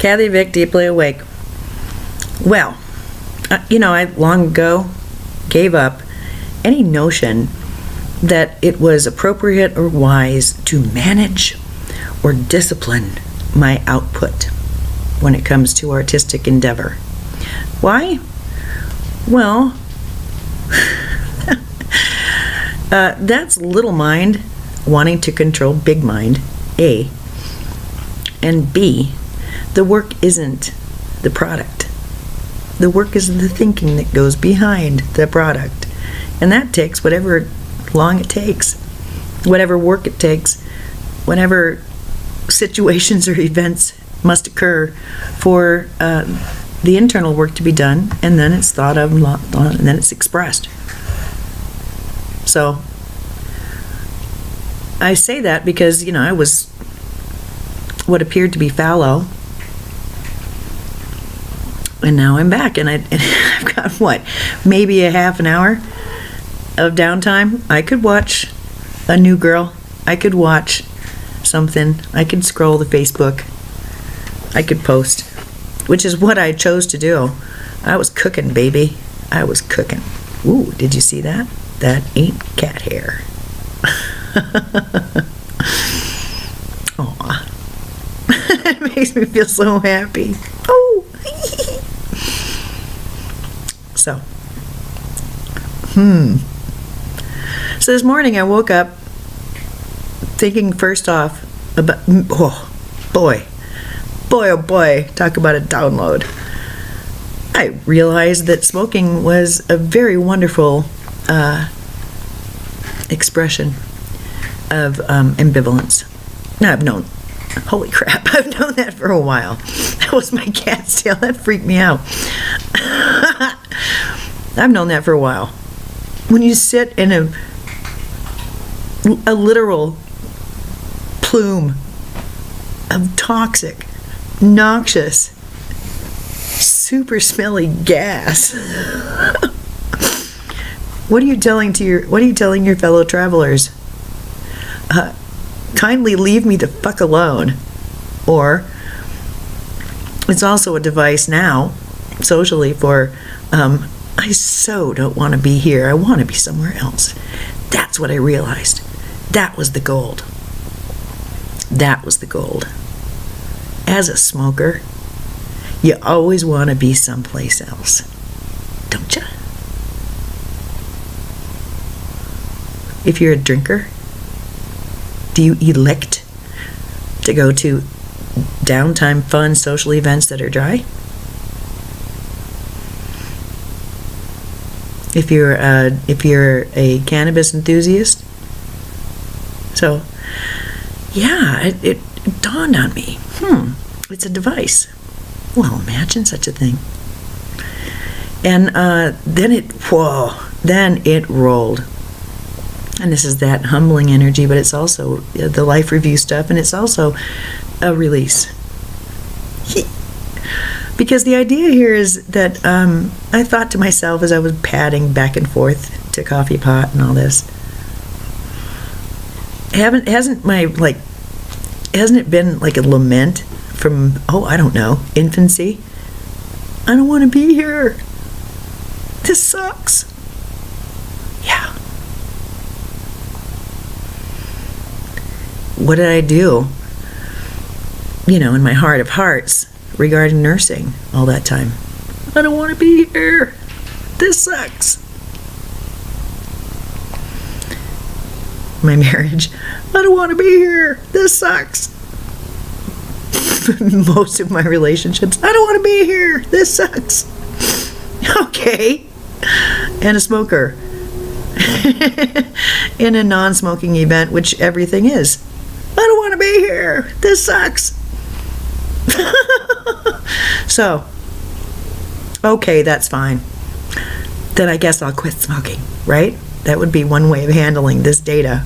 Kathy Vick, deeply awake. Well, I long ago gave up any notion that it was appropriate or wise to manage or discipline my output when it comes to artistic endeavor. Why? Well, that's little mind wanting to control big mind, A. And B, the work isn't the product. The work is the thinking that goes behind the product. And that takes whatever long it takes, whatever work it takes, whatever situations or events must occur for the internal work to be done, and then it's thought of, and then it's expressed. So I say that because, I was what appeared to be fallow, and now I'm back, and I've got, maybe a half an hour of downtime. I could watch a new girl. I could watch something. I could scroll the Facebook. I could post, which is what I chose to do. I was cooking, baby. I was cooking. Ooh, did you see that? That ain't cat hair. Aw. It makes me feel so happy. Oh. So. So this morning I woke up thinking first off about, oh boy, talk about a download. I realized that smoking was a very wonderful expression of ambivalence. Now I've known, holy crap, I've known that for a while. That was my cat's tail, that freaked me out. I've known that for a while. When you sit in a literal plume of toxic, noxious, super smelly gas. What are you telling your fellow travelers? Kindly leave me the fuck alone. Or it's also a device now, socially, for I so don't want to be here. I want to be somewhere else. That's what I realized. That was the gold. That was the gold. As a smoker, you always want to be someplace else, don't you? If you're a drinker, do you elect to go to downtime, fun, social events that are dry? If you're a cannabis enthusiast, so yeah, it dawned on me. It's a device. Well, imagine such a thing. And then it rolled. And this is that humbling energy, but it's also the life review stuff, and it's also a release. Because the idea here is that I thought to myself as I was padding back and forth to coffee pot and all this, hasn't it been like a lament from, I don't know, infancy? I don't want to be here. This sucks. Yeah. What did I do, in my heart of hearts regarding nursing all that time? I don't want to be here. This sucks. My marriage. I don't want to be here. This sucks. Most of my relationships. I don't want to be here. This sucks. Okay. And a smoker. In a non-smoking event, which everything is. I don't want to be here. This sucks. So, okay, that's fine. Then I guess I'll quit smoking, right? That would be one way of handling this data.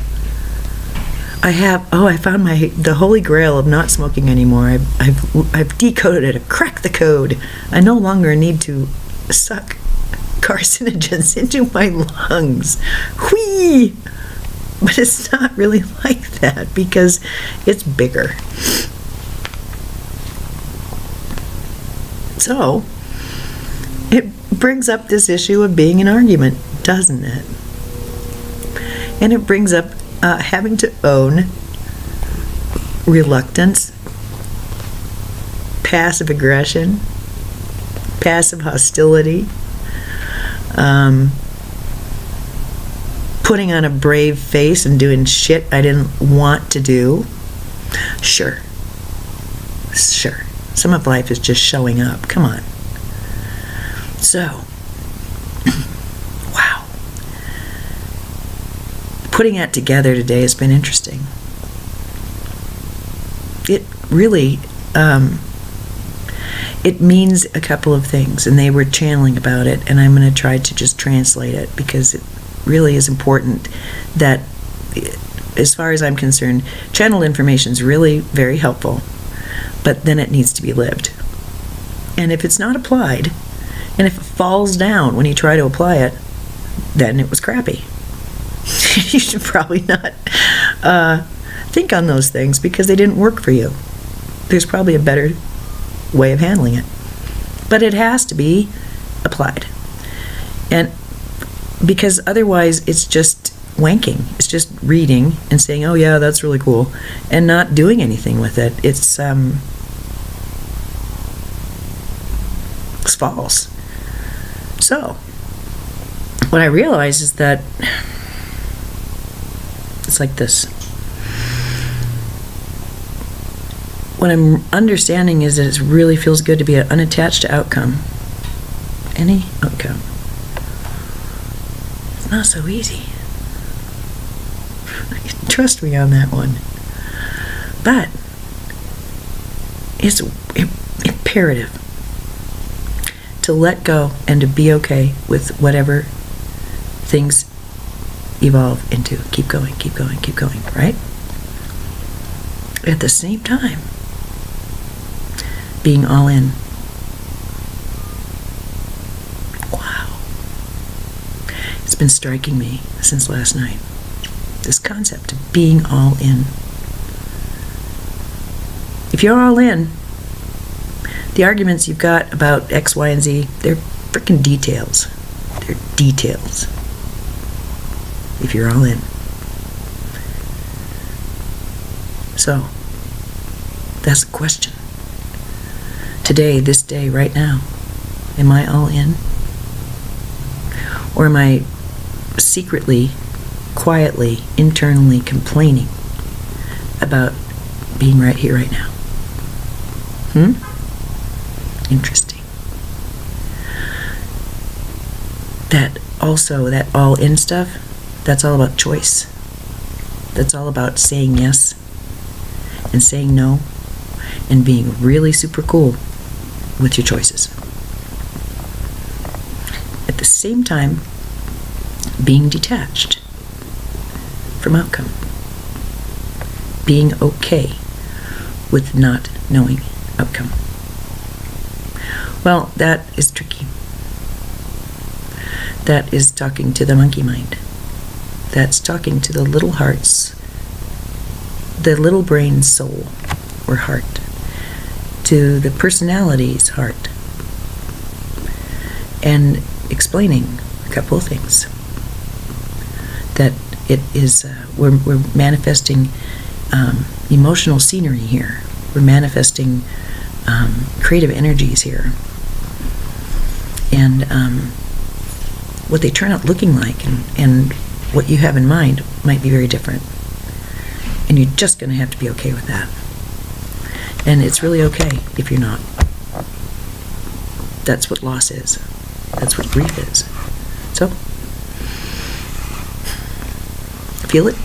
I found the holy grail of not smoking anymore. I've decoded it. I've cracked the code. I no longer need to suck carcinogens into my lungs. Whee! But it's not really like that because it's bigger. So, it brings up this issue of being an argument, doesn't it? And it brings up having to own reluctance, passive aggression, passive hostility, putting on a brave face and doing shit I didn't want to do. Sure. Some of life is just showing up. Come on. So, wow. Putting that together today has been interesting. It really, it means a couple of things, and they were channeling about it, and I'm going to try to just translate it because it really is important that, as far as I'm concerned, channeled information is really very helpful, but then it needs to be lived. And if it's not applied, and if it falls down when you try to apply it, then it was crappy. You should probably not think on those things because they didn't work for you. There's probably a better way of handling it. But it has to be applied. And because otherwise it's just wanking. It's just reading and saying, oh yeah, that's really cool, and not doing anything with it. It's false. So, what I realize is that it's like this. What I'm understanding is that it really feels good to be unattached to outcome. Any outcome. It's not so easy. Trust me on that one. But it's imperative to let go and to be okay with whatever things evolve into. Keep going, right? At the same time, being all in. Wow. It's been striking me since last night. This concept of being all in. If you're all in, the arguments you've got about X, Y, and Z, they're freaking details. They're details. If you're all in. So, that's the question. Today, this day, right now, am I all in? Or am I secretly, quietly, internally complaining about being right here, right now? Interesting. That also, that all in stuff, that's all about choice. That's all about saying yes and saying no and being really super cool with your choices. At the same time, being detached from outcome. Being okay with not knowing outcome. Well, that is tricky. That is talking to the monkey mind. That's talking to the little heart's, the little brain's soul or heart, to the personality's heart, and explaining a couple of things. That it is, we're manifesting emotional scenery here. We're manifesting creative energies here. And what they turn out looking like and what you have in mind might be very different. And you're just going to have to be okay with that. And it's really okay if you're not. That's what loss is. That's what grief is. So, feel it.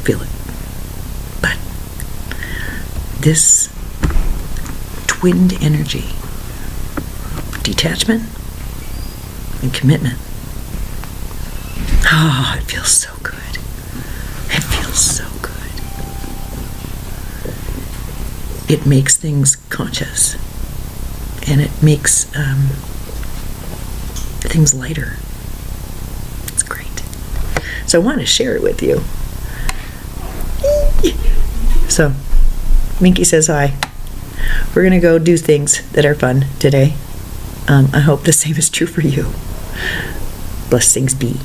Feel it. But this twinned energy, detachment and commitment, oh, it feels so good. It feels so good. It makes things conscious, and it makes things lighter. It's great. So I want to share it with you. So, Minky says hi. we're going to go do things that are fun today. I hope the same is true for you. Blessings be.